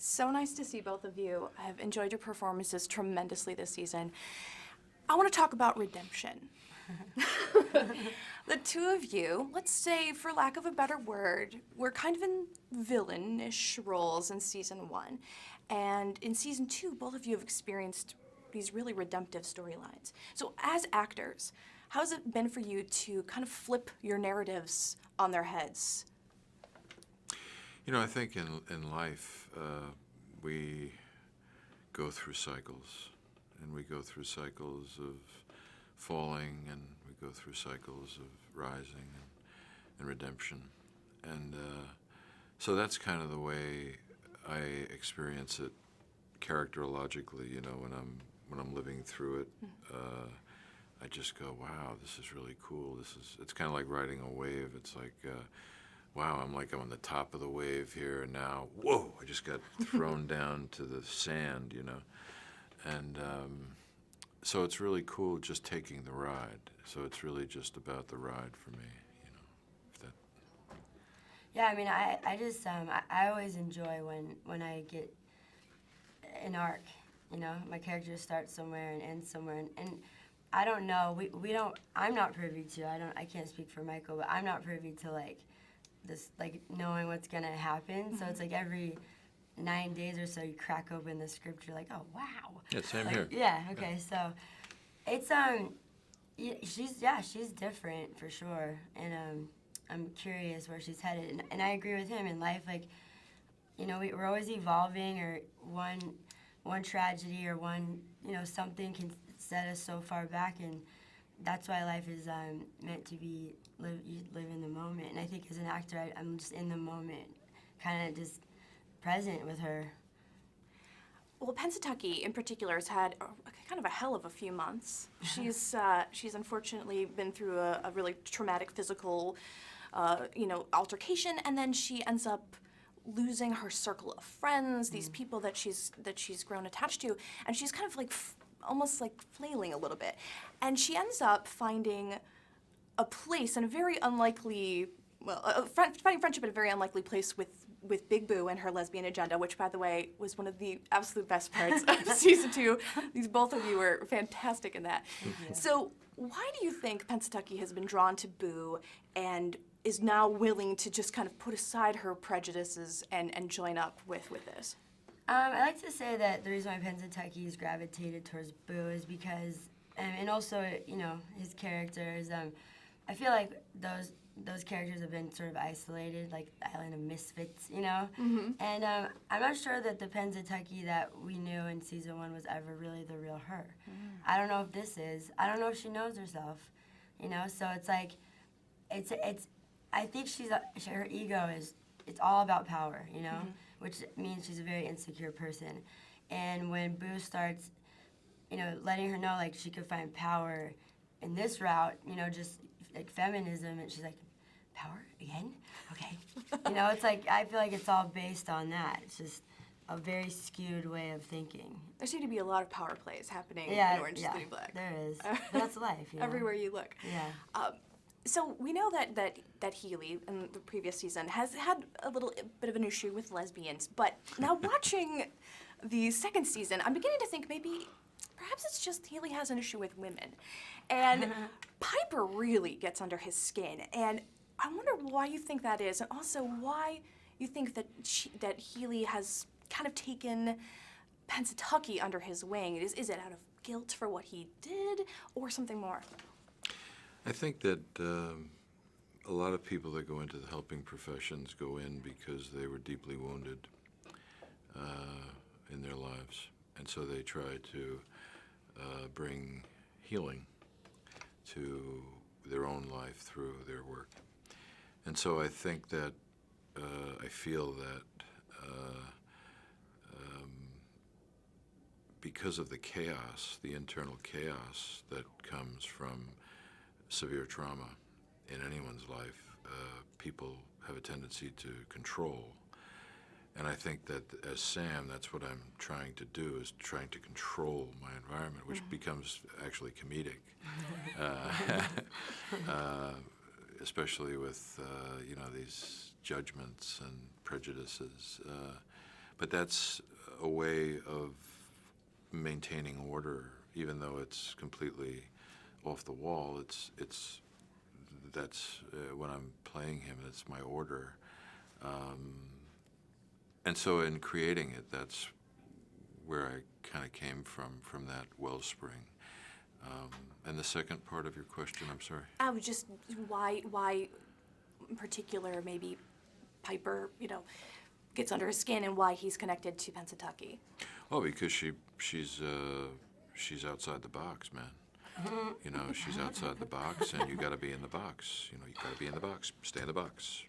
So nice to see both of you. I have enjoyed your performances tremendously this season. I want to talk about redemption. The two of you, let's say, for lack of a better word, were kind of in villain-ish roles in season 1. And in season 2, both of you have experienced these really redemptive storylines. So as actors, how has it been for you to kind of flip your narratives on their heads? You know, I think in life, we go through cycles, and we go through cycles of falling, and we go through cycles of rising and redemption. And so that's kind of the way I experience it characterologically, you know, when I'm living through it. I just go, wow, this is really cool. It's kind of like riding a wave. It's like, wow, I'm on the top of the wave here, and now, whoa, I just got thrown down to the sand, you know. And so it's really cool just taking the ride. So it's really just about the ride for me, you know. If that... Yeah, I mean, I just, I always enjoy when I get an arc, you know. My character starts somewhere and ends somewhere, and I don't know, we don't, I'm not privy to, I can't speak for Michael, but I'm not privy to, like, this, like, knowing what's gonna happen. So it's like every 9 days or so you crack open the script, you're like, oh, wow. Yeah, same like, here. Yeah, okay, so it's, she's different for sure, and I'm curious where she's headed, and I agree with him in life, like, you know, we're always evolving, or one tragedy or one, you know, something can set us so far back, and that's why life is meant to be you live in the moment. And I think as an actor, I'm just in the moment, kind of just present with her. Well, Pennsatucky in particular has had kind of a hell of a few months. She's unfortunately been through a really traumatic physical, you know, altercation, and then she ends up losing her circle of friends, these people that she's grown attached to, and she's kind of like almost like flailing a little bit. And she ends up finding a place in a very unlikely, well, finding friendship in a very unlikely place with Big Boo and her lesbian agenda, which, by the way, was one of the absolute best parts of season 2. Both of you were fantastic in that. So why do you think Pennsatucky has been drawn to Boo and is now willing to just kind of put aside her prejudices and join up with this? I like to say that the reason why Pennsatucky's gravitated towards Boo is because, and also, you know, his characters, I feel like those characters have been sort of isolated, like the Island of Misfits, you know? And I'm not sure that the Pennsatucky that we knew in season 1 was ever really the real her. I don't know if this is. I don't know if she knows herself, you know? So it's like, I think her ego it's all about power, you know? Which means she's a very insecure person. And when Boo starts, you know, letting her know, like, she could find power in this route, you know, just like feminism, and she's like, power again? Okay. You know, it's like, I feel like it's all based on that. It's just a very skewed way of thinking. There seem to be a lot of power plays happening in Orange is the New Black. There is. But that's life, you know? Everywhere you look. Yeah. So we know that Healy in the previous season has had a little bit of an issue with lesbians, but now watching the second season, I'm beginning to think maybe perhaps it's just Healy has an issue with women. And Piper really gets under his skin, and I wonder why you think that is, and also why you think that Healy has kind of taken Pennsatucky under his wing. Is it out of guilt for what he did, or something more? I think that a lot of people that go into the helping professions go in because they were deeply wounded in their lives. And so they try to bring healing to their own life through their work. And so I think that, I feel that because of the chaos, the internal chaos that comes from severe trauma in anyone's life, people have a tendency to control. And I think that as Sam, that's what I'm trying to do, is trying to control my environment, which becomes actually comedic, especially with, you know, these judgments and prejudices. But that's a way of maintaining order, even though it's completely off the wall. That's when I'm playing him, it's my order. And so in creating it, that's where I kind of came from that wellspring. And the second part of your question, I'm sorry. I was just why in particular maybe Piper, gets under his skin and why he's connected to Pennsatucky. Oh, because she's outside the box, man. She's outside the box, and you got to be in the box. You got to be in the box. Stay in the box.